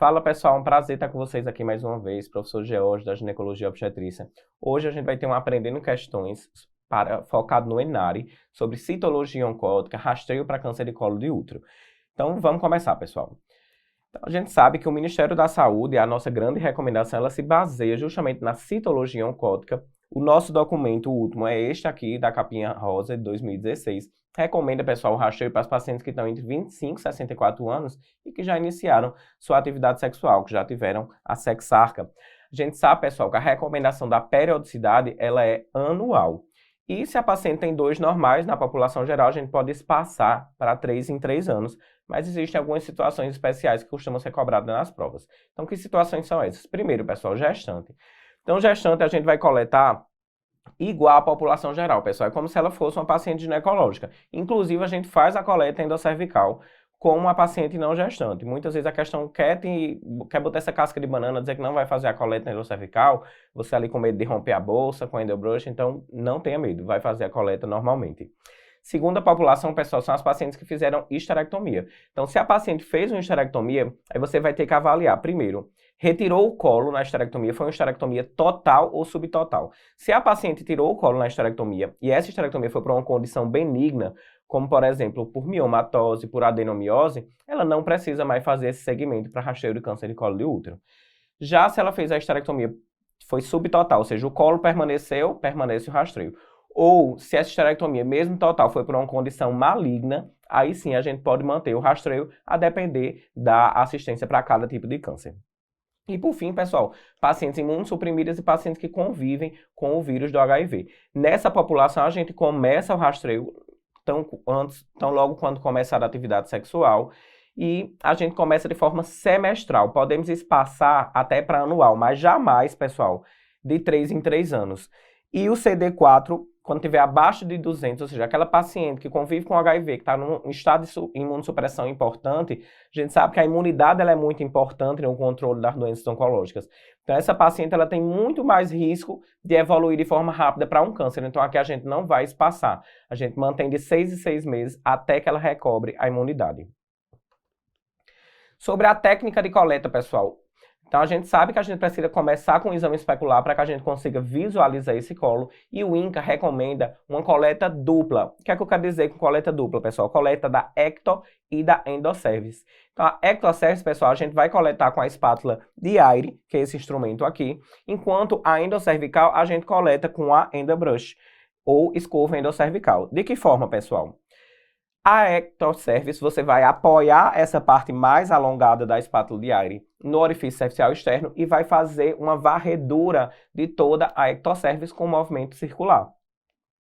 Fala pessoal, um prazer estar com vocês aqui mais uma vez, professor George da Ginecologia e Obstetrícia. Hoje a gente vai ter um Aprendendo Questões focado no ENARI, sobre citologia oncótica, rastreio para câncer de colo de útero. Então vamos começar, pessoal. Então, a gente sabe que o Ministério da Saúde, a nossa grande recomendação, ela se baseia justamente na citologia oncótica. O nosso documento, o último, é este aqui, da capinha rosa de 2016. Recomenda, pessoal, o rastreio para os pacientes que estão entre 25 e 64 anos e que já iniciaram sua atividade sexual, que já tiveram a sexarca. A gente sabe, pessoal, que a recomendação da periodicidade, ela é anual. E se a paciente tem 2 normais, na população geral, a gente pode espaçar para 3 em 3 anos. Mas existem algumas situações especiais que costumam ser cobradas nas provas. Então, que situações são essas? Primeiro, pessoal, gestante. Então, gestante a gente vai coletar igual à população geral, pessoal. É como se ela fosse uma paciente ginecológica. Inclusive, a gente faz a coleta endocervical com uma paciente não gestante. Muitas vezes a questão quer botar essa casca de banana, dizer que não vai fazer a coleta endocervical, você ali com medo de romper a bolsa com endobrush, então não tenha medo, vai fazer a coleta normalmente. Segunda população, pessoal, são as pacientes que fizeram histerectomia. Então, se a paciente fez uma histerectomia, aí você vai ter que avaliar, primeiro, retirou o colo na histerectomia, foi uma histerectomia total ou subtotal. Se a paciente tirou o colo na histerectomia e essa histerectomia foi para uma condição benigna, como, por exemplo, por miomatose, por adenomiose, ela não precisa mais fazer esse segmento para rastreio de câncer de colo de útero. Já se ela fez a histerectomia, foi subtotal, ou seja, o colo permaneceu, permanece o rastreio. Ou, se essa histerectomia, mesmo total, foi por uma condição maligna, aí sim a gente pode manter o rastreio a depender da assistência para cada tipo de câncer. E por fim, pessoal, pacientes imunossuprimidas e pacientes que convivem com o vírus do HIV. Nessa população, a gente começa o rastreio tão logo quando começar a atividade sexual, e a gente começa de forma semestral. Podemos espaçar até para anual, mas jamais, pessoal, de 3 em 3 anos. E o CD4, quando estiver abaixo de 200, ou seja, aquela paciente que convive com HIV, que está num estado de imunossupressão importante, a gente sabe que a imunidade ela é muito importante no controle das doenças oncológicas. Então, essa paciente ela tem muito mais risco de evoluir de forma rápida para um câncer. Então, aqui a gente não vai espaçar. A gente mantém de 6 em 6 meses até que ela recobre a imunidade. Sobre a técnica de coleta, pessoal. Então, a gente sabe que a gente precisa começar com o exame especular para que a gente consiga visualizar esse colo. E o INCA recomenda uma coleta dupla. O que é que eu quero dizer com coleta dupla, pessoal? Coleta da ecto e da endocervice. Então, a ectocervice, pessoal, a gente vai coletar com a espátula de Aire, que é esse instrumento aqui. Enquanto a endocervical, a gente coleta com a endobrush, ou escova endocervical. De que forma, pessoal? A ectocervice, você vai apoiar essa parte mais alongada da espátula de Aire no orifício cervicial externo e vai fazer uma varredura de toda a ectocervice com movimento circular.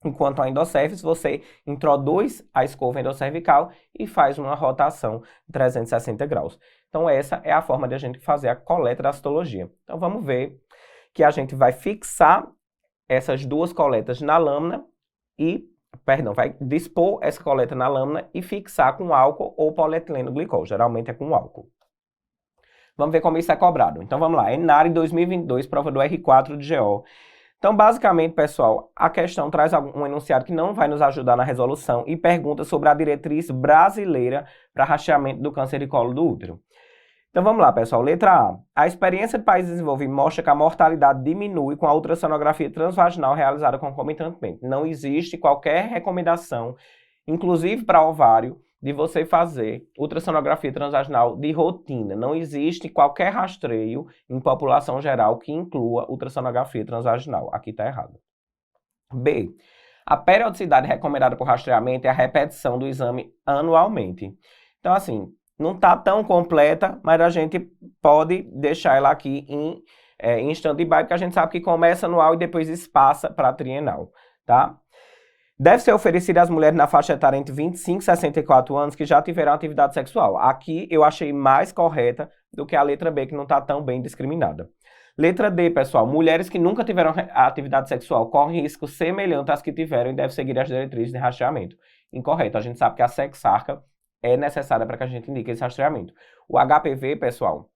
Enquanto a endocervice, você introduz a escova endocervical e faz uma rotação de 360 graus. Então, essa é a forma de a gente fazer a coleta da citologia. Então, vamos ver que a gente vai fixar essas duas coletas na lâmina vai dispor essa coleta na lâmina e fixar com álcool ou polietileno glicol. Geralmente é com álcool. Vamos ver como isso é cobrado. Então vamos lá. ENARI 2022, prova do R4 de GO. Então, basicamente, pessoal, a questão traz um enunciado que não vai nos ajudar na resolução e pergunta sobre a diretriz brasileira para rastreamento do câncer de colo do útero. Então vamos lá, pessoal. Letra A. A experiência de países desenvolvidos mostra que a mortalidade diminui com a ultrassonografia transvaginal realizada concomitantemente. Não existe qualquer recomendação, inclusive para ovário, de você fazer ultrassonografia transvaginal de rotina. Não existe qualquer rastreio em população geral que inclua ultrassonografia transvaginal. Aqui está errado. B. A periodicidade recomendada por rastreamento é a repetição do exame anualmente. Então, assim, não está tão completa, mas a gente pode deixar ela aqui em stand-by, porque a gente sabe que começa anual e depois espaça para trienal, tá? Deve ser oferecida às mulheres na faixa etária entre 25 e 64 anos que já tiveram atividade sexual. Aqui eu achei mais correta do que a letra B, que não está tão bem discriminada. Letra D, pessoal. Mulheres que nunca tiveram atividade sexual correm risco semelhante às que tiveram e devem seguir as diretrizes de rastreamento. Incorreto. A gente sabe que a sexarca é necessária para que a gente indique esse rastreamento. O HPV, pessoal,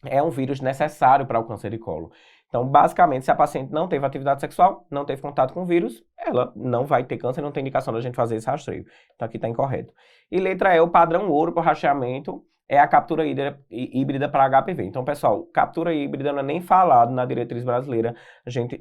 é um vírus necessário para o câncer de colo. Então, basicamente, se a paciente não teve atividade sexual, não teve contato com o vírus, ela não vai ter câncer, não tem indicação da gente fazer esse rastreio. Então, aqui está incorreto. E letra E, o padrão ouro para o rastreamento é a captura híbrida para HPV. Então, pessoal, captura híbrida não é nem falado na diretriz brasileira,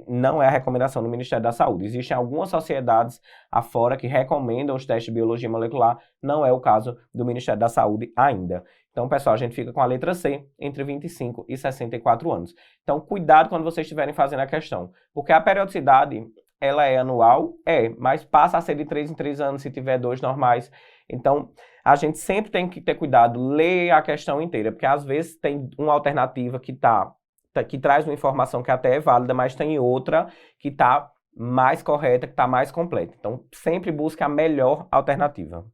não é a recomendação do Ministério da Saúde. Existem algumas sociedades afora que recomendam os testes de biologia molecular, não é o caso do Ministério da Saúde ainda. Então, pessoal, a gente fica com a letra C, entre 25 e 64 anos. Então, cuidado quando vocês estiverem fazendo a questão, porque a periodicidade, ela é anual? Mas passa a ser de 3 em 3 anos se tiver 2 normais. Então, a gente sempre tem que ter cuidado, ler a questão inteira, porque às vezes tem uma alternativa que traz uma informação que até é válida, mas tem outra que está mais correta, que está mais completa. Então, sempre busque a melhor alternativa.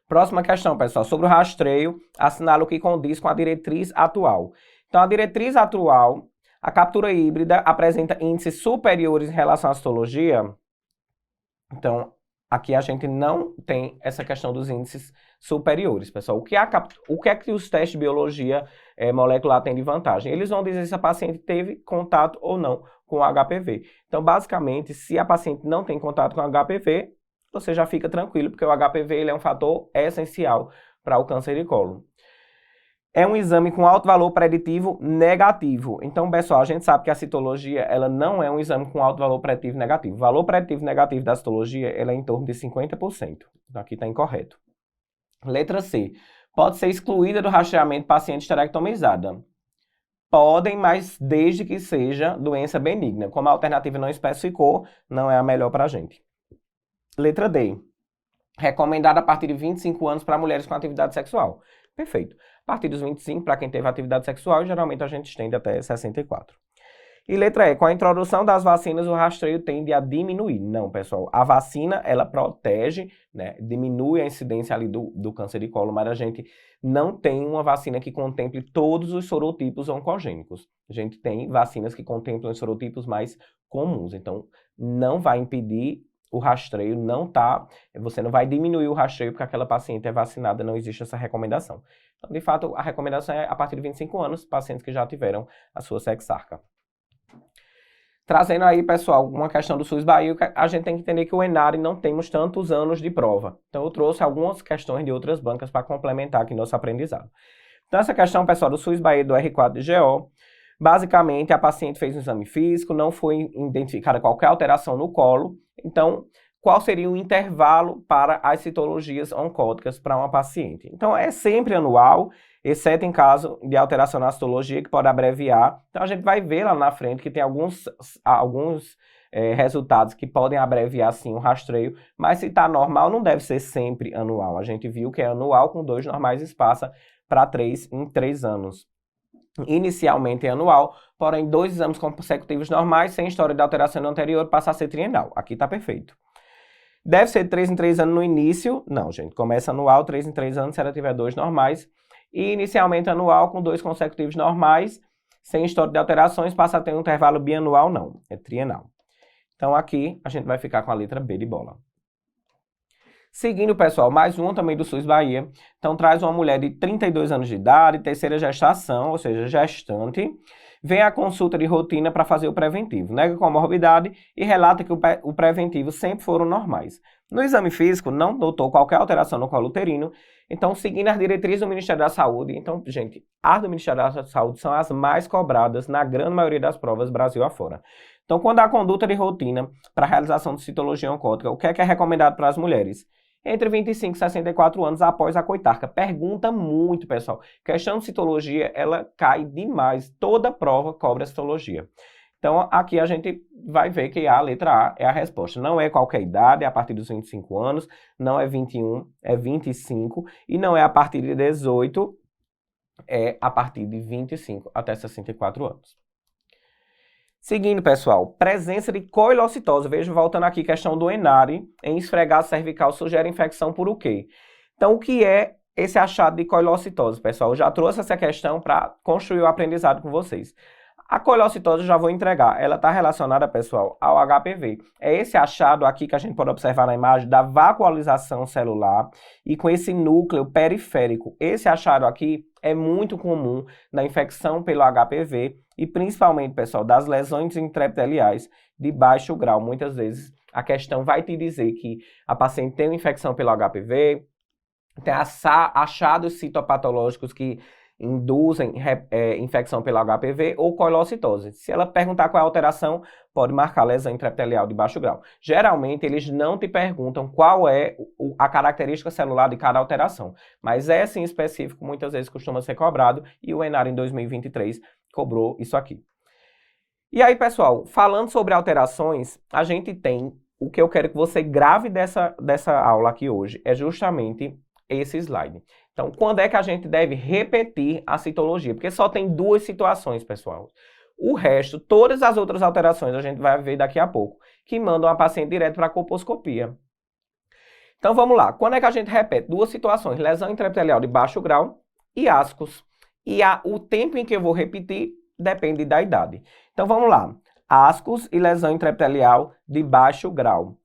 Próxima questão, pessoal, sobre o rastreio, assinala o que condiz com a diretriz atual. Então, a diretriz atual, a captura híbrida apresenta índices superiores em relação à citologia. Então, aqui a gente não tem essa questão dos índices superiores, pessoal. O que é que os testes de biologia molecular têm de vantagem? Eles vão dizer se a paciente teve contato ou não com o HPV. Então, basicamente, se a paciente não tem contato com o HPV, você já fica tranquilo, porque o HPV ele é um fator essencial para o câncer de colo. É um exame com alto valor preditivo negativo. Então, pessoal, a gente sabe que a citologia ela não é um exame com alto valor preditivo negativo. O valor preditivo negativo da citologia ela é em torno de 50%. Então, aqui está incorreto. Letra C. Pode ser excluída do rastreamento paciente esterectomizada. Podem, mas desde que seja doença benigna. Como a alternativa não especificou, não é a melhor para a gente. Letra D. Recomendada a partir de 25 anos para mulheres com atividade sexual. Perfeito. A partir dos 25, para quem teve atividade sexual, geralmente a gente estende até 64. E letra E. Com a introdução das vacinas, o rastreio tende a diminuir. Não, pessoal. A vacina, ela protege, né, diminui a incidência ali do câncer de colo, mas a gente não tem uma vacina que contemple todos os sorotipos oncogênicos. A gente tem vacinas que contemplam os sorotipos mais comuns. Então, não vai impedir o rastreio, você não vai diminuir o rastreio porque aquela paciente é vacinada, não existe essa recomendação. Então, de fato, a recomendação é a partir de 25 anos, pacientes que já tiveram a sua sexarca. Trazendo aí, pessoal, uma questão do SUS Bahia, a gente tem que entender que o ENARI não temos tantos anos de prova. Então, eu trouxe algumas questões de outras bancas para complementar aqui nosso aprendizado. Então, essa questão, pessoal, do SUS Bahia do R4 de GO, basicamente, a paciente fez um exame físico, não foi identificada qualquer alteração no colo. Então, qual seria o intervalo para as citologias oncóticas para uma paciente? Então, é sempre anual, exceto em caso de alteração na citologia, que pode abreviar. Então, a gente vai ver lá na frente que tem alguns resultados que podem abreviar, sim, o rastreio. Mas se está normal, não deve ser sempre anual. A gente viu que é anual com 2 normais e passa para 3 em 3 anos. Inicialmente é anual, porém 2 exames consecutivos normais, sem história de alteração anterior, passa a ser trienal. Aqui está perfeito. Deve ser 3 em 3 anos no início? Não, gente. Começa anual, 3 em 3 anos, se ela tiver 2 normais. E inicialmente anual, com 2 consecutivos normais, sem história de alterações, passa a ter um intervalo bianual? Não, é trienal. Então aqui a gente vai ficar com a letra B de bola. Seguindo, pessoal, mais um também do SUS Bahia. Então, traz uma mulher de 32 anos de idade, terceira gestação, ou seja, gestante, vem à consulta de rotina para fazer o preventivo, nega comorbidade e relata que o preventivo sempre foram normais. No exame físico, não notou qualquer alteração no colo uterino, então, seguindo as diretrizes do Ministério da Saúde, então, gente, as do Ministério da Saúde são as mais cobradas na grande maioria das provas Brasil afora. Então, quando há conduta de rotina para a realização de citologia oncótica, o que é recomendado para as mulheres? Entre 25 e 64 anos após a coitarca. Pergunta muito, pessoal. Questão de citologia, ela cai demais. Toda prova cobra citologia. Então, aqui a gente vai ver que a letra A é a resposta. Não é qualquer idade, é a partir dos 25 anos, não é 21, é 25, e não é a partir de 18, é a partir de 25 até 64 anos. Seguindo, pessoal, presença de coilocitose. Veja, voltando aqui, questão do ENARI, em esfregaço cervical sugere infecção por o quê? Então, o que é esse achado de coilocitose, pessoal? Eu já trouxe essa questão para construir o aprendizado com vocês. A coilocitose eu já vou entregar. Ela está relacionada, pessoal, ao HPV. É esse achado aqui que a gente pode observar na imagem da vacuolização celular e com esse núcleo periférico. Esse achado aqui é muito comum na infecção pelo HPV e principalmente, pessoal, das lesões intraepiteliais de baixo grau. Muitas vezes a questão vai te dizer que a paciente tem uma infecção pelo HPV, tem achados citopatológicos que induzem infecção pelo HPV ou coilocitose. Se ela perguntar qual é a alteração, pode marcar lesão intraepitelial de baixo grau. Geralmente, eles não te perguntam qual é a característica celular de cada alteração, mas essa em específico muitas vezes costuma ser cobrado e o ENAR em 2023 cobrou isso aqui. E aí, pessoal, falando sobre alterações, a gente tem, o que eu quero que você grave dessa aula aqui hoje, é justamente esse slide. Então, quando é que a gente deve repetir a citologia? Porque só tem duas situações, pessoal. O resto, todas as outras alterações, a gente vai ver daqui a pouco, que mandam a paciente direto para a colposcopia. Então, vamos lá. Quando é que a gente repete? Duas situações, lesão intraepitelial de baixo grau e ascos. E o tempo em que eu vou repetir depende da idade. Então, vamos lá. Ascos e lesão intraepitelial de baixo grau.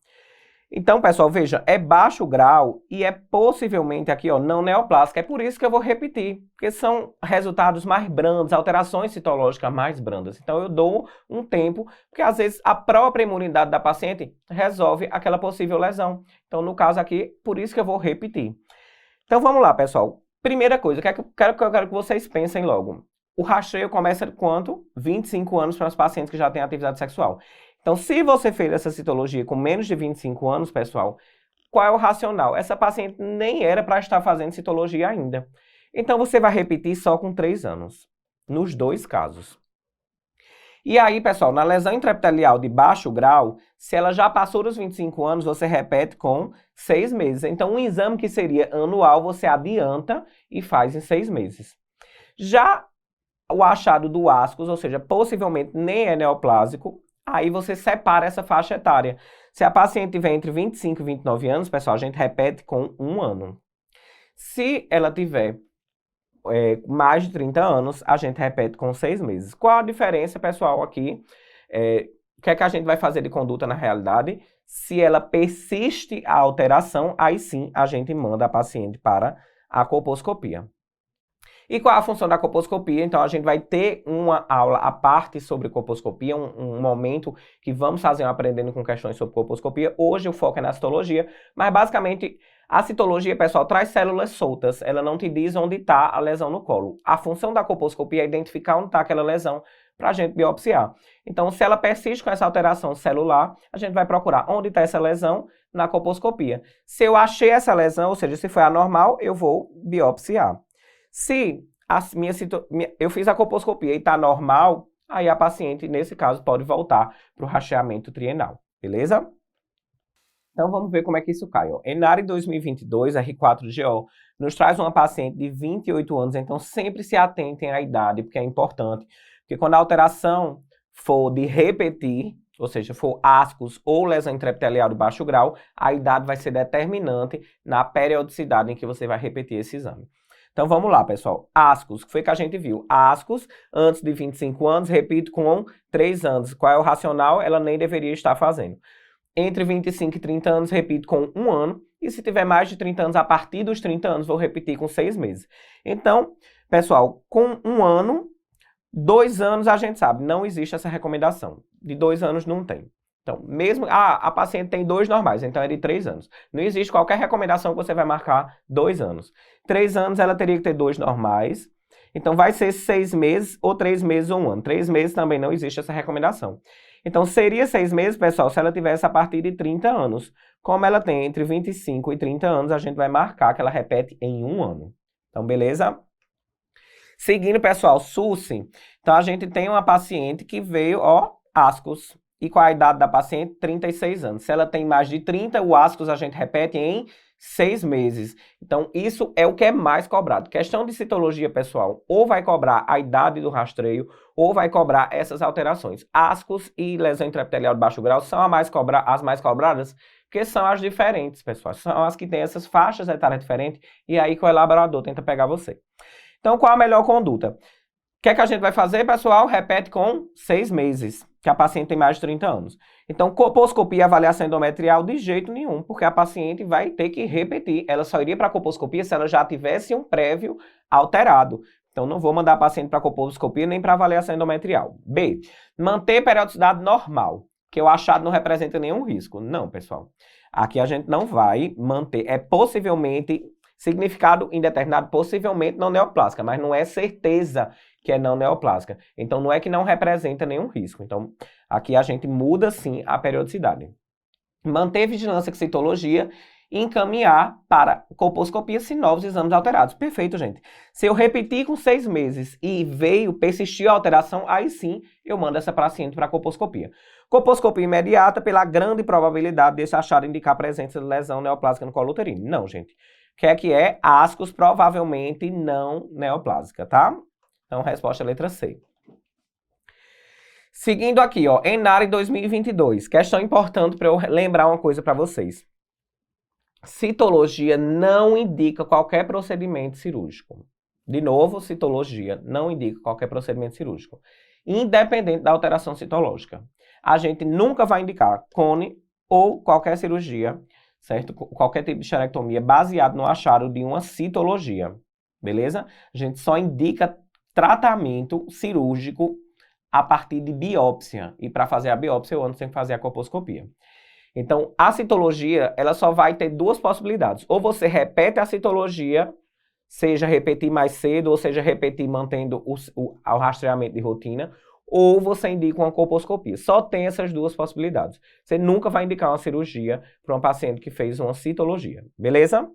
Então, pessoal, veja, é baixo grau e é possivelmente aqui, ó, não neoplásica. É por isso que eu vou repetir, porque são resultados mais brandos, alterações citológicas mais brandas. Então, eu dou um tempo, porque às vezes a própria imunidade da paciente resolve aquela possível lesão. Então, no caso aqui, por isso que eu vou repetir. Então, vamos lá, pessoal. Primeira coisa, que eu quero que vocês pensem logo. O rastreio começa quanto? 25 anos para os pacientes que já têm atividade sexual. Então, se você fez essa citologia com menos de 25 anos, pessoal, qual é o racional? Essa paciente nem era para estar fazendo citologia ainda. Então, você vai repetir só com 3 anos, nos dois casos. E aí, pessoal, na lesão intraepitelial de baixo grau, se ela já passou dos 25 anos, você repete com 6 meses. Então, um exame que seria anual, você adianta e faz em 6 meses. Já o achado do ascos, ou seja, possivelmente nem é neoplásico, aí você separa essa faixa etária. Se a paciente tiver entre 25 e 29 anos, pessoal, a gente repete com 1 ano. Se ela tiver mais de 30 anos, a gente repete com 6 meses. Qual a diferença, pessoal, aqui? O que é que a gente vai fazer de conduta na realidade? Se ela persiste a alteração, aí sim a gente manda a paciente para a colposcopia. E qual é a função da colposcopia? Então, a gente vai ter uma aula à parte sobre colposcopia, um momento que vamos fazer um aprendendo com questões sobre colposcopia. Hoje o foco é na citologia, mas basicamente a citologia, pessoal, traz células soltas. Ela não te diz onde está a lesão no colo. A função da colposcopia é identificar onde está aquela lesão para a gente biopsiar. Então, se ela persiste com essa alteração celular, a gente vai procurar onde está essa lesão na colposcopia. Se eu achei essa lesão, ou seja, se foi anormal, eu vou biopsiar. Se eu fiz a colposcopia e está normal, aí a paciente, nesse caso, pode voltar para o rastreamento trienal, beleza? Então, vamos ver como é que isso cai. ENAR 2022, R4GO, nos traz uma paciente de 28 anos, então sempre se atentem à idade, porque é importante. Porque quando a alteração for de repetir, ou seja, for ascos ou lesão intraepitelial de baixo grau, a idade vai ser determinante na periodicidade em que você vai repetir esse exame. Então, vamos lá, pessoal. Ascos, que foi que a gente viu? Ascos, antes de 25 anos, repito, com 3 anos. Qual é o racional? Ela nem deveria estar fazendo. Entre 25 e 30 anos, repito com 1 ano. E se tiver mais de 30 anos, a partir dos 30 anos, vou repetir com 6 meses. Então, pessoal, com 1 ano, 2 anos, a gente sabe, não existe essa recomendação. De 2 anos não tem. Então, mesmo a paciente tem 2 normais, então é de 3 anos. Não existe qualquer recomendação que você vai marcar 2 anos. 3 anos ela teria que ter 2 normais. Então, vai ser 6 meses ou 3 meses ou 1 ano. 3 meses também não existe essa recomendação. Então, seria 6 meses, pessoal, se ela tivesse a partir de 30 anos. Como ela tem entre 25 e 30 anos, a gente vai marcar que ela repete em 1 ano. Então, beleza? Seguindo, pessoal, SUSI. Então, a gente tem uma paciente que veio, ascos. E qual a idade da paciente? 36 anos. Se ela tem mais de 30, o ascos a gente repete em 6 meses. Então, isso é o que é mais cobrado. Questão de citologia, pessoal, ou vai cobrar a idade do rastreio, ou vai cobrar essas alterações. Ascos e lesão intraepitelial de baixo grau são as mais cobradas, porque são as diferentes, pessoal. São as que têm essas faixas etárias diferentes, e aí que o elaborador tenta pegar você. Então, qual a melhor conduta? O que é que a gente vai fazer, pessoal? Repete com 6 meses, que a paciente tem mais de 30 anos. Então, colposcopia e avaliação endometrial de jeito nenhum, porque a paciente vai ter que repetir. Ela só iria para a colposcopia se ela já tivesse um prévio alterado. Então, não vou mandar a paciente para a colposcopia nem para avaliação endometrial. B, manter periodicidade normal, que o achado não representa nenhum risco. Não, pessoal. Aqui a gente não vai manter. É possivelmente, Significado indeterminado, possivelmente não neoplásica, mas não é certeza que é não neoplásica. Então, não é que não representa nenhum risco. Então, aqui a gente muda, sim, a periodicidade. Manter vigilância com citologia e encaminhar para colposcopia se novos exames alterados. Perfeito, gente. Se eu repetir com 6 meses e persistiu a alteração, aí sim eu mando essa paciente para colposcopia. Colposcopia imediata pela grande probabilidade desse achado indicar presença de lesão neoplásica no colo uterino. Não, gente. O que é? Ascos provavelmente não neoplásica, tá? Então, resposta é letra C. Seguindo aqui, ó, ENARE 2022. Questão importante para eu lembrar uma coisa para vocês. Citologia não indica qualquer procedimento cirúrgico. De novo, citologia não indica qualquer procedimento cirúrgico, independente da alteração citológica. A gente nunca vai indicar cone ou qualquer cirurgia, certo? Qualquer tipo de esterectomia baseado no achado de uma citologia, beleza? A gente só indica tratamento cirúrgico a partir de biópsia. E para fazer a biópsia, eu ando sem fazer a colposcopia. Então, a citologia, ela só vai ter duas possibilidades. Ou você repete a citologia, seja repetir mais cedo, ou seja repetir mantendo o rastreamento de rotina, ou você indica uma colposcopia. Só tem essas duas possibilidades. Você nunca vai indicar uma cirurgia para um paciente que fez uma citologia, beleza?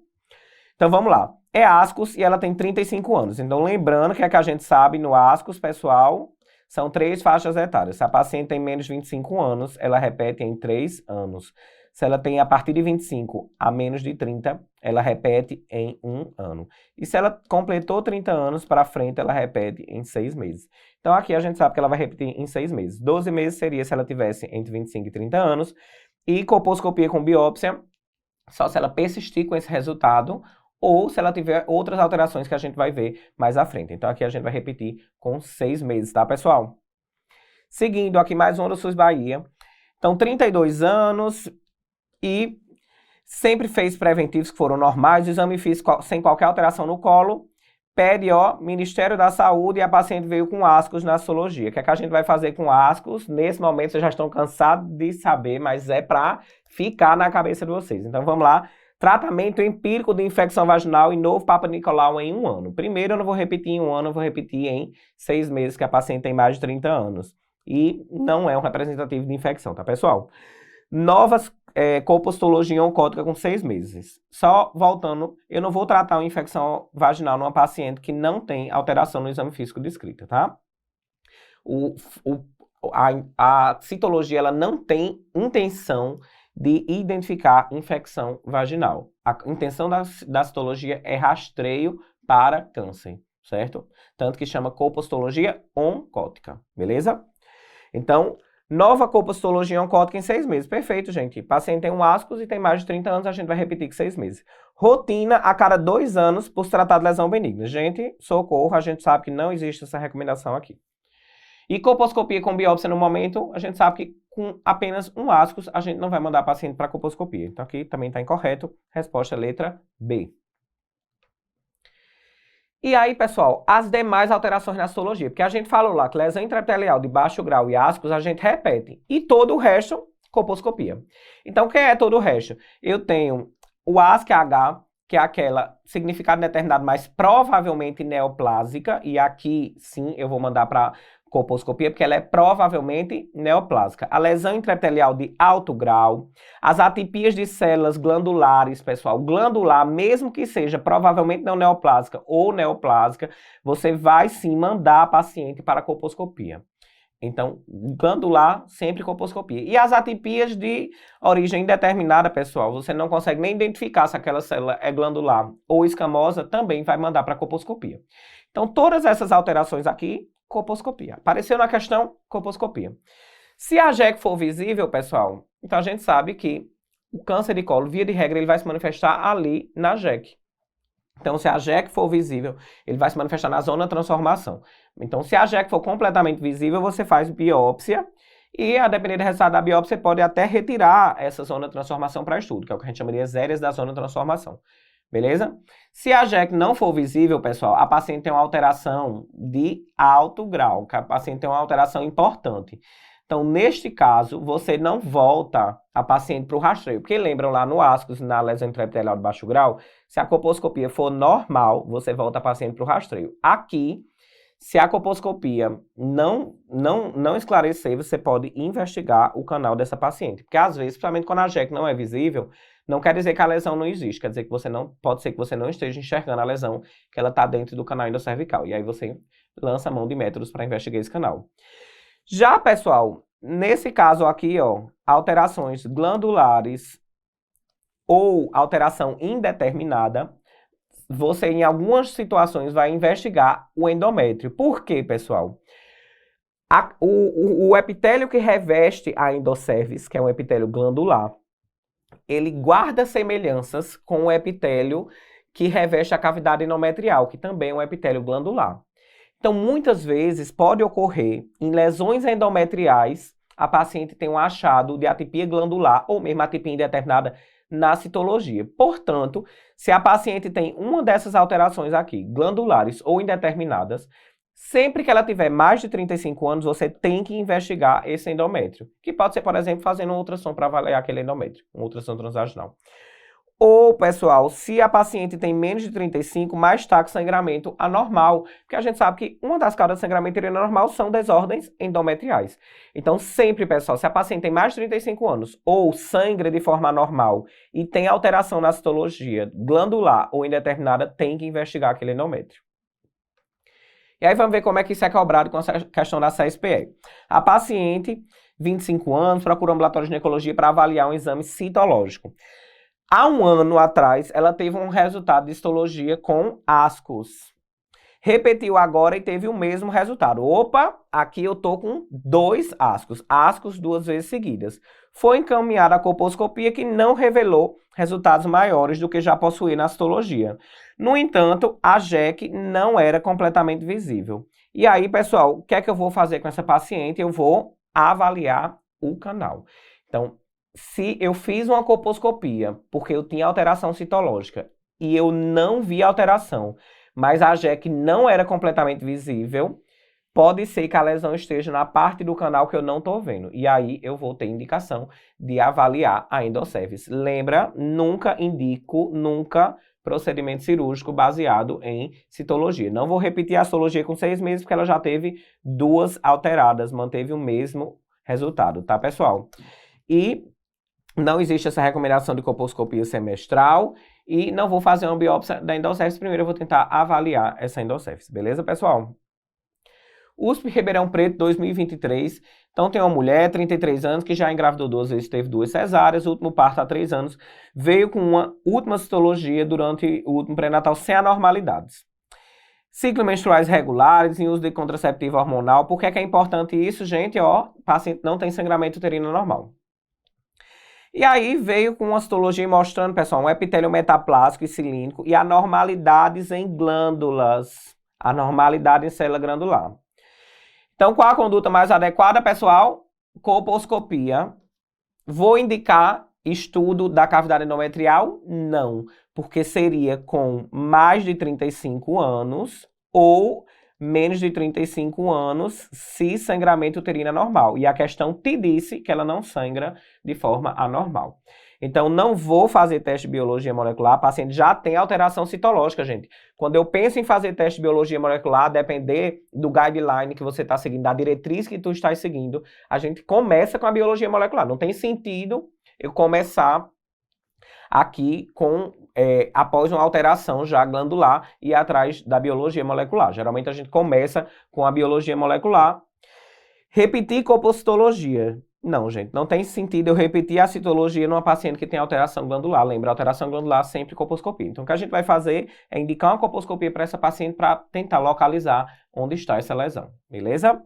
Então, vamos lá. É ascos e ela tem 35 anos. Então, lembrando que é que a gente sabe no ascos, pessoal, são 3 faixas etárias. Se a paciente tem menos de 25 anos, ela repete em 3 anos. Se ela tem a partir de 25 a menos de 30, ela repete em 1 ano. E se ela completou 30 anos para frente, ela repete em 6 meses. Então aqui a gente sabe que ela vai repetir em 6 meses. 12 meses seria se ela tivesse entre 25 e 30 anos. E colposcopia com biópsia, só se ela persistir com esse resultado, ou se ela tiver outras alterações que a gente vai ver mais à frente. Então, aqui a gente vai repetir com 6 meses, tá, pessoal? Seguindo aqui mais uma do SUS Bahia. Então, 32 anos e sempre fez preventivos que foram normais, o exame físico sem qualquer alteração no colo, pede, ó, Ministério da Saúde e a paciente veio com ascos na histologia. O que é que a gente vai fazer com ascos? Nesse momento, vocês já estão cansados de saber, mas é para ficar na cabeça de vocês. Então, vamos lá. Tratamento empírico de infecção vaginal e novo Papa Nicolau em 1 ano. Primeiro, eu não vou repetir em 1 ano, eu vou repetir em 6 meses, que a paciente tem mais de 30 anos. E não é um representativo de infecção, tá, pessoal? Novas colpostologia oncótica com 6 meses. Só voltando, eu não vou tratar uma infecção vaginal numa paciente que não tem alteração no exame físico descrita, tá? A citologia, ela não tem intenção de identificar infecção vaginal. A intenção da citologia é rastreio para câncer, certo? Tanto que chama colpostologia oncótica, beleza? Então, nova colpostologia oncótica em 6 meses. Perfeito, gente. Paciente tem um ascos e tem mais de 30 anos, a gente vai repetir com 6 meses. Rotina a cada 2 anos por se tratar de lesão benigna. Gente, socorro, a gente sabe que não existe essa recomendação aqui. E colposcopia com biópsia no momento, a gente sabe que com apenas um ascos, a gente não vai mandar paciente para colposcopia. Então aqui também está incorreto. Resposta é letra B. E aí, pessoal, as demais alterações na citologia. Porque a gente falou lá que lesão intraepitelial de baixo grau e ascos, a gente repete. E todo o resto, colposcopia. Então, o que é todo o resto? Eu tenho o ASC-H, que é aquela significado determinado, mas provavelmente neoplásica. E aqui, sim, eu vou mandar para colposcopia, porque ela é provavelmente neoplásica. A lesão intraepitelial de alto grau, as atipias de células glandulares, pessoal, glandular, mesmo que seja provavelmente não neoplásica ou neoplásica, você vai sim mandar a paciente para a colposcopia. Então, glandular, sempre colposcopia. E as atipias de origem indeterminada, pessoal, você não consegue nem identificar se aquela célula é glandular ou escamosa, também vai mandar para a colposcopia. Então, todas essas alterações aqui, colposcopia. Apareceu na questão, colposcopia. Se a JEC for visível, pessoal, então a gente sabe que o câncer de colo, via de regra, ele vai se manifestar ali na JEC. Então, se a JEC for visível, ele vai se manifestar na zona de transformação. Então, se a JEC for completamente visível, você faz biópsia e, a depender do resultado da biópsia, você pode até retirar essa zona de transformação para estudo, que é o que a gente chamaria as áreas da zona de transformação. Beleza? Se a JEC não for visível, pessoal, a paciente tem uma alteração de alto grau, que a paciente tem uma alteração importante. Então, neste caso, você não volta a paciente para o rastreio. Porque lembram lá no ASCOS, na lesão intraepitelial de baixo grau, se a colposcopia for normal, você volta a paciente para o rastreio. Aqui, se a colposcopia não esclarecer, você pode investigar o canal dessa paciente. Porque às vezes, principalmente quando a JEC não é visível, não quer dizer que a lesão não existe, quer dizer que pode ser que você não esteja enxergando a lesão, que ela está dentro do canal endocervical. E aí você lança a mão de métodos para investigar esse canal. Já, pessoal, nesse caso aqui, ó, alterações glandulares ou alteração indeterminada, você em algumas situações vai investigar o endométrio. Por quê, pessoal? O epitélio que reveste a endocervix, que é um epitélio glandular, ele guarda semelhanças com o epitélio que reveste a cavidade endometrial, que também é um epitélio glandular. Então, muitas vezes pode ocorrer em lesões endometriais, a paciente tem um achado de atipia glandular ou mesmo atipia indeterminada na citologia. Portanto, se a paciente tem uma dessas alterações aqui, glandulares ou indeterminadas, sempre que ela tiver mais de 35 anos, você tem que investigar esse endométrio, que pode ser, por exemplo, fazendo um ultrassom para avaliar aquele endométrio, um ultrassom transvaginal. Ou, pessoal, se a paciente tem menos de 35, mas está com sangramento anormal, porque a gente sabe que uma das causas de sangramento anormal são desordens endometriais. Então, sempre, pessoal, se a paciente tem mais de 35 anos ou sangra de forma anormal e tem alteração na citologia glandular ou indeterminada, tem que investigar aquele endométrio. E aí vamos ver como é que isso é cobrado com a questão da CSPE. A paciente, 25 anos, procura o ambulatório de ginecologia para avaliar um exame citológico. Há um ano atrás, ela teve um resultado de histologia com ASCOS. Repetiu agora e teve o mesmo resultado. Opa, aqui eu tô com 2 ASCOS. ASCOS 2 vezes seguidas. Foi encaminhada a colposcopia que não revelou resultados maiores do que já possuía na histologia. No entanto, a JEC não era completamente visível. E aí, pessoal, o que é que eu vou fazer com essa paciente? Eu vou avaliar o canal. Então, se eu fiz uma colposcopia porque eu tinha alteração citológica e eu não vi alteração, mas a JEC não era completamente visível, pode ser que a lesão esteja na parte do canal que eu não estou vendo. E aí eu vou ter indicação de avaliar a endocervix. Lembra, nunca indico, procedimento cirúrgico baseado em citologia. Não vou repetir a citologia com 6 meses, porque ela já teve 2 alteradas, manteve o mesmo resultado, tá, pessoal? E não existe essa recomendação de colposcopia semestral e não vou fazer uma biópsia da endocervix. Primeiro eu vou tentar avaliar essa endocervix, beleza, pessoal? USP Ribeirão Preto 2023. Então tem uma mulher, 33 anos, que já engravidou 2 vezes, teve 2 cesáreas, o último parto há 3 anos, veio com uma última citologia durante o último pré-natal sem anormalidades. Ciclos menstruais regulares, em uso de contraceptivo hormonal. Por que é importante isso, gente? Ó, o paciente não tem sangramento uterino normal. E aí veio com uma citologia mostrando, pessoal, um epitélio metaplásico e cilíndrico e anormalidades em glândulas, anormalidade em célula glandular. Então, qual a conduta mais adequada, pessoal? Colposcopia. Vou indicar estudo da cavidade endometrial? Não, porque seria com mais de 35 anos ou menos de 35 anos, se sangramento uterino é normal. E a questão te disse que ela não sangra de forma anormal. Então, não vou fazer teste de biologia molecular, a paciente já tem alteração citológica, gente. Quando eu penso em fazer teste de biologia molecular, depender do guideline que você está seguindo, da diretriz que tu está seguindo, a gente começa com a biologia molecular. Não tem sentido eu começar aqui com após uma alteração já glandular e atrás da biologia molecular. Geralmente a gente começa com a biologia molecular. Repetir colpocitologia. Não, gente, não tem sentido eu repetir a citologia numa paciente que tem alteração glandular. Lembra, alteração glandular sempre colposcopia. Então o que a gente vai fazer é indicar uma colposcopia para essa paciente para tentar localizar onde está essa lesão. Beleza?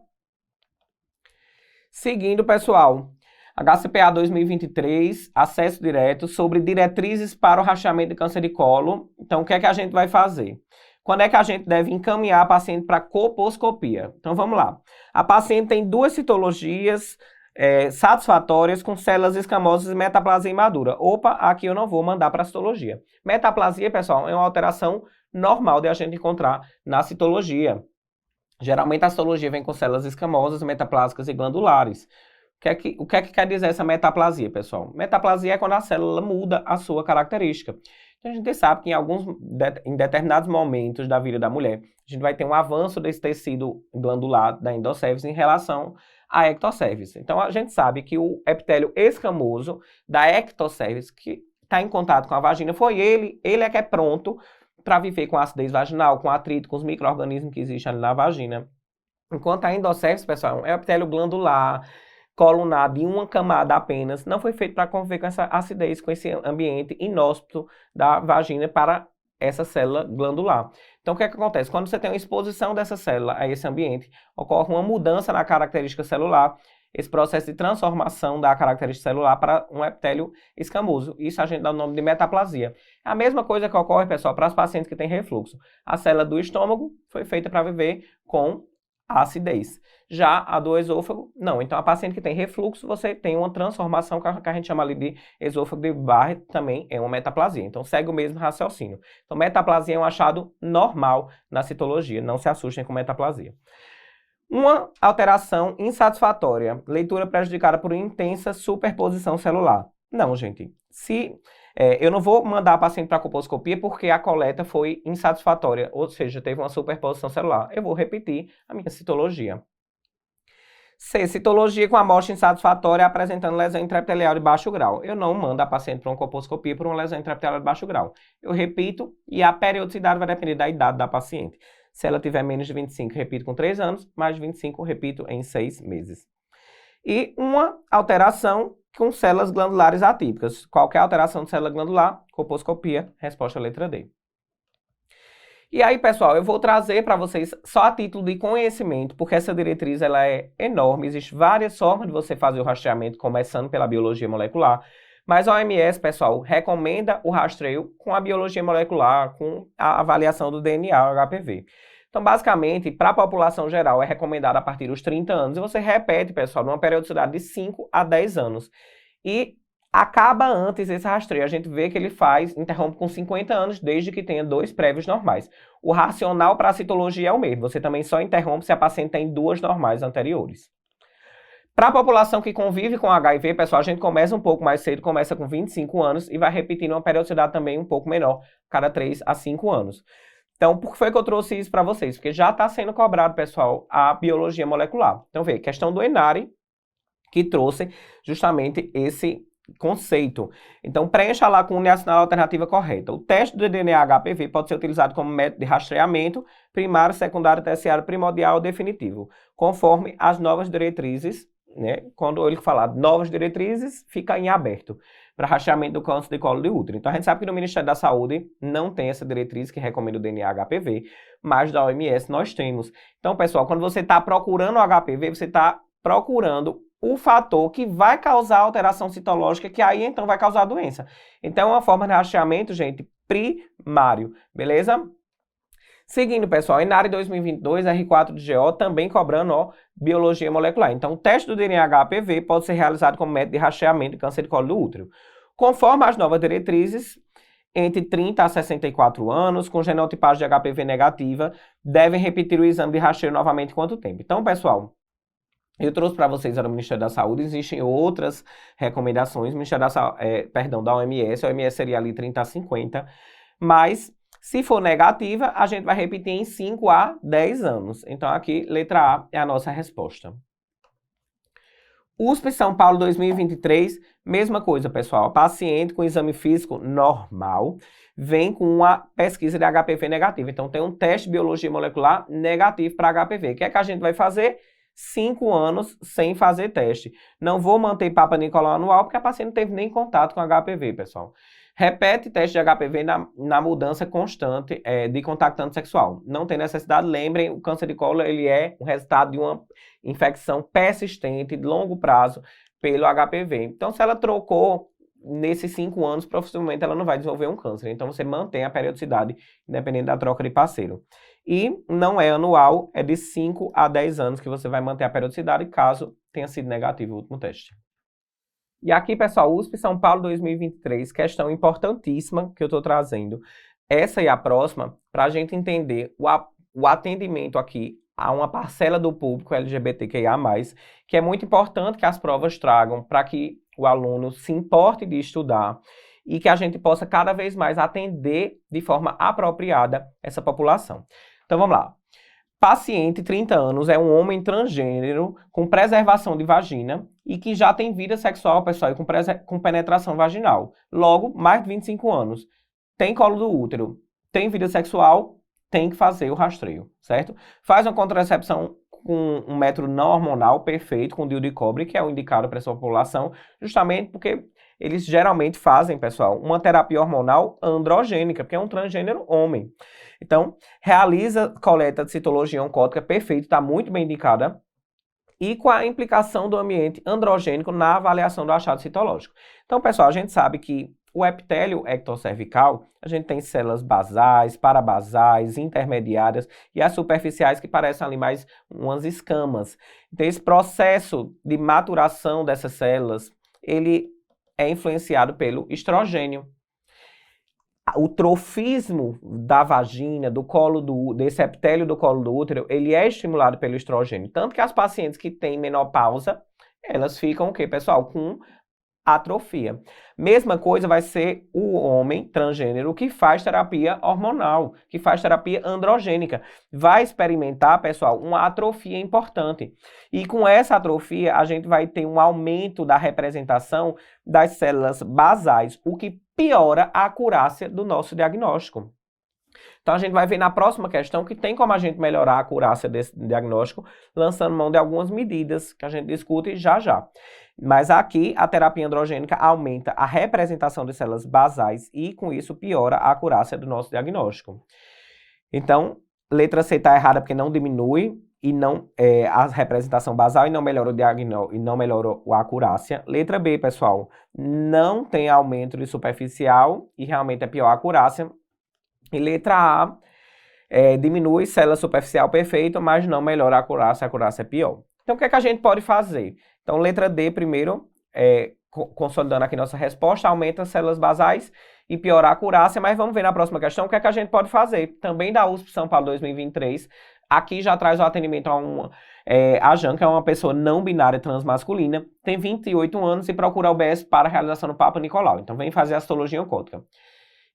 Seguindo, pessoal. HCPA 2023, acesso direto, sobre diretrizes para o rastreamento de câncer de colo. Então, o que é que a gente vai fazer? Quando é que a gente deve encaminhar a paciente para colposcopia? Então, vamos lá. A paciente tem 2 citologias satisfatórias com células escamosas e metaplasia imadura. Opa, aqui eu não vou mandar para a citologia. Metaplasia, pessoal, é uma alteração normal de a gente encontrar na citologia. Geralmente a citologia vem com células escamosas, metaplásicas e glandulares. O que é que quer dizer essa metaplasia, pessoal? Metaplasia é quando a célula muda a sua característica. Então, a gente sabe que em determinados momentos da vida da mulher, a gente vai ter um avanço desse tecido glandular da endoscervix em relação à ectocervix. Então, a gente sabe que o epitélio escamoso da ectocervix, que está em contato com a vagina, ele é que é pronto para viver com acidez vaginal, com atrito, com os micro-organismos que existem ali na vagina. Enquanto a endoscervix, pessoal, é um epitélio glandular, colunado em uma camada apenas, não foi feito para conviver com essa acidez, com esse ambiente inóspito da vagina para essa célula glandular. Então, o que é que acontece? Quando você tem uma exposição dessa célula a esse ambiente, ocorre uma mudança na característica celular, esse processo de transformação da característica celular para um epitélio escamoso. Isso a gente dá o nome de metaplasia. É a mesma coisa que ocorre, pessoal, para os pacientes que têm refluxo. A célula do estômago foi feita para viver com acidez. Já a do esôfago, não. Então, a paciente que tem refluxo, você tem uma transformação que a gente chama ali de esôfago de Barrett, também é uma metaplasia. Então, segue o mesmo raciocínio. Então, metaplasia é um achado normal na citologia. Não se assustem com metaplasia. Uma alteração insatisfatória. Leitura prejudicada por intensa superposição celular. Não, gente. Eu não vou mandar a paciente para a colposcopia porque a coleta foi insatisfatória, ou seja, teve uma superposição celular. Eu vou repetir a minha citologia. C. Citologia com amostra insatisfatória apresentando lesão intraepitelial de baixo grau. Eu não mando a paciente para uma colposcopia por uma lesão intraepitelial de baixo grau. Eu repito e a periodicidade vai depender da idade da paciente. Se ela tiver menos de 25, repito com 3 anos, mais de 25, repito em 6 meses. E uma alteração com células glandulares atípicas. Qualquer alteração de célula glandular, colposcopia, resposta letra D. E aí, pessoal, eu vou trazer para vocês só a título de conhecimento, porque essa diretriz ela é enorme, existem várias formas de você fazer o rastreamento, começando pela biologia molecular, mas a OMS, pessoal, recomenda o rastreio com a biologia molecular, com a avaliação do DNA HPV. Então, basicamente, para a população geral, é recomendado a partir dos 30 anos. E você repete, pessoal, numa periodicidade de 5 a 10 anos. E acaba antes esse rastreio. A gente vê que ele interrompe com 50 anos, desde que tenha 2 prévios normais. O racional para a citologia é o mesmo. Você também só interrompe se a paciente tem 2 normais anteriores. Para a população que convive com HIV, pessoal, a gente começa um pouco mais cedo, começa com 25 anos e vai repetindo uma periodicidade também um pouco menor, cada 3 a 5 anos. Então, por que foi que eu trouxe isso para vocês? Porque já está sendo cobrado, pessoal, a biologia molecular. Então, vê, questão do Enari, que trouxe justamente esse conceito. Então, preencha lá com a assinala alternativa correta. O teste do DNA HPV pode ser utilizado como método de rastreamento primário, secundário, terciário, primordial ou definitivo, conforme as novas diretrizes, né? Quando ele falar novas diretrizes, fica em aberto para rastreamento do câncer de colo de útero. Então, a gente sabe que no Ministério da Saúde não tem essa diretriz que recomenda o DNA HPV, mas da OMS nós temos. Então, pessoal, quando você está procurando o HPV, você está procurando o fator que vai causar alteração citológica, que aí, então, vai causar a doença. Então, é uma forma de rastreamento, gente, primário, beleza? Seguindo, pessoal, Enari 2022, R4 de GO, também cobrando, biologia molecular. Então, o teste do DNA HPV pode ser realizado como método de rastreamento de câncer de colo do útero. Conforme as novas diretrizes, entre 30 a 64 anos, com genotipagem de HPV negativa, devem repetir o exame de rastreio novamente quanto tempo. Então, pessoal, eu trouxe para vocês do Ministério da Saúde, existem outras recomendações, Ministério da OMS, a OMS seria ali 30 a 50, mas se for negativa, a gente vai repetir em 5 a 10 anos. Então, aqui, letra A é a nossa resposta. USP São Paulo 2023, mesma coisa, pessoal. Paciente com exame físico normal vem com uma pesquisa de HPV negativa. Então, tem um teste de biologia molecular negativo para HPV. O que é que a gente vai fazer? 5 anos sem fazer teste. Não vou manter Papa Nicolau anual, porque a paciente não teve nem contato com HPV, pessoal. Repete teste de HPV na mudança constante de contactante sexual. Não tem necessidade. Lembrem, o câncer de colo ele é o resultado de uma infecção persistente de longo prazo pelo HPV. Então, se ela trocou nesses 5 anos, possivelmente ela não vai desenvolver um câncer. Então, você mantém a periodicidade, independente da troca de parceiro. E não é anual, é de 5 a 10 anos que você vai manter a periodicidade, caso tenha sido negativo o último teste. E aqui, pessoal, USP São Paulo 2023, questão importantíssima que eu estou trazendo. Essa e a próxima, para a gente entender o atendimento aqui a uma parcela do público LGBTQIA+, que é muito importante que as provas tragam para que o aluno se importe de estudar e que a gente possa cada vez mais atender de forma apropriada essa população. Então vamos lá. Paciente, 30 anos, é um homem transgênero com preservação de vagina e que já tem vida sexual, pessoal, e com penetração vaginal. Logo, mais de 25 anos. Tem colo do útero, tem vida sexual, tem que fazer o rastreio, certo? Faz uma contracepção com um método não hormonal perfeito, com DIU de cobre, que é o indicado para essa população, justamente porque eles geralmente fazem, pessoal, uma terapia hormonal androgênica, porque é um transgênero homem. Então, realiza coleta de citologia oncótica perfeito, está muito bem indicada, e com a implicação do ambiente androgênico na avaliação do achado citológico. Então, pessoal, a gente sabe que o epitélio ectocervical, a gente tem células basais, parabasais, intermediárias e as superficiais que parecem ali mais umas escamas. Então, esse processo de maturação dessas células, ele é influenciado pelo estrogênio. O trofismo da vagina, desse epitélio do colo do útero, ele é estimulado pelo estrogênio. Tanto que as pacientes que têm menopausa, elas ficam o quê, pessoal? Com atrofia. Mesma coisa vai ser o homem transgênero que faz terapia hormonal, que faz terapia androgênica. Vai experimentar, pessoal, uma atrofia importante. E com essa atrofia, a gente vai ter um aumento da representação das células basais, o que piora a acurácia do nosso diagnóstico. Então, a gente vai ver na próxima questão que tem como a gente melhorar a acurácia desse diagnóstico, lançando mão de algumas medidas que a gente discute já já. Mas aqui, a terapia androgênica aumenta a representação de células basais e, com isso, piora a acurácia do nosso diagnóstico. Então, letra C está errada porque não diminui a representação basal e não melhora o diagnóstico e não melhora a acurácia. Letra B, pessoal, não tem aumento de superficial e realmente é pior a acurácia. E letra A, diminui célula superficial perfeita, mas não melhora a acurácia é pior. Então, o que é que a gente pode fazer? Então, letra D, primeiro, consolidando aqui nossa resposta, aumenta as células basais e piora a acurácia, mas vamos ver na próxima questão o que é que a gente pode fazer. Também da USP São Paulo 2023, aqui já traz o atendimento a Jan, que é uma pessoa não binária transmasculina, tem 28 anos e procura o UBS para a realização do Papa Nicolau. Então, vem fazer a citologia oncótica.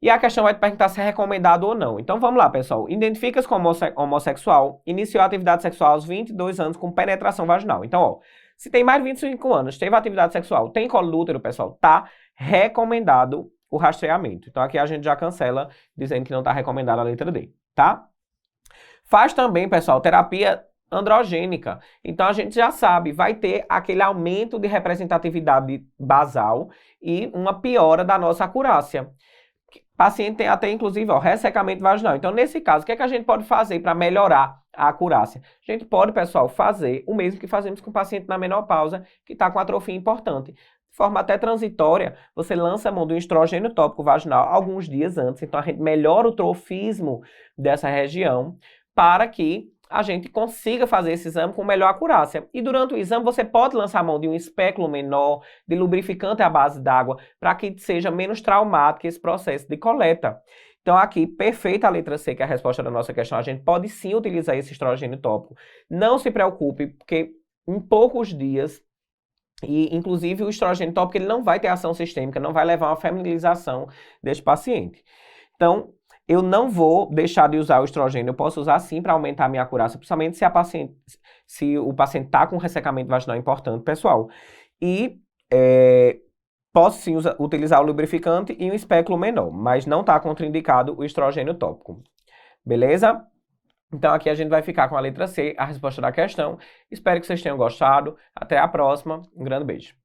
E a questão vai te perguntar se é recomendado ou não. Então vamos lá, pessoal. Identifica-se como homossexual, iniciou a atividade sexual aos 22 anos com penetração vaginal. Então, ó, se tem mais de 25 anos, teve atividade sexual, tem colo do útero, pessoal, tá recomendado o rastreamento. Então aqui a gente já cancela, dizendo que não tá recomendada a letra D, tá? Faz também, pessoal, terapia androgênica. Então a gente já sabe, vai ter aquele aumento de representatividade basal e uma piora da nossa acurácia. O paciente tem até, inclusive, ressecamento vaginal. Então, nesse caso, o que é que a gente pode fazer para melhorar a acurácia? A gente pode, pessoal, fazer o mesmo que fazemos com o paciente na menopausa, que está com atrofia importante. De forma até transitória, você lança a mão do estrogênio tópico vaginal alguns dias antes. Então, a gente melhora o trofismo dessa região para que a gente consiga fazer esse exame com melhor acurácia. E durante o exame você pode lançar a mão de um espéculo menor, de lubrificante à base d'água, para que seja menos traumático esse processo de coleta. Então aqui, perfeita a letra C, que é a resposta da nossa questão. A gente pode sim utilizar esse estrogênio tópico. Não se preocupe, porque em poucos dias, e inclusive o estrogênio tópico ele não vai ter ação sistêmica, não vai levar a uma feminilização deste paciente. Então, eu não vou deixar de usar o estrogênio, eu posso usar sim para aumentar a minha acurácia, principalmente se o paciente está com ressecamento vaginal importante, pessoal. E posso sim utilizar o lubrificante e um espéculo menor, mas não está contraindicado o estrogênio tópico. Beleza? Então aqui a gente vai ficar com a letra C, a resposta da questão. Espero que vocês tenham gostado. Até a próxima. Um grande beijo.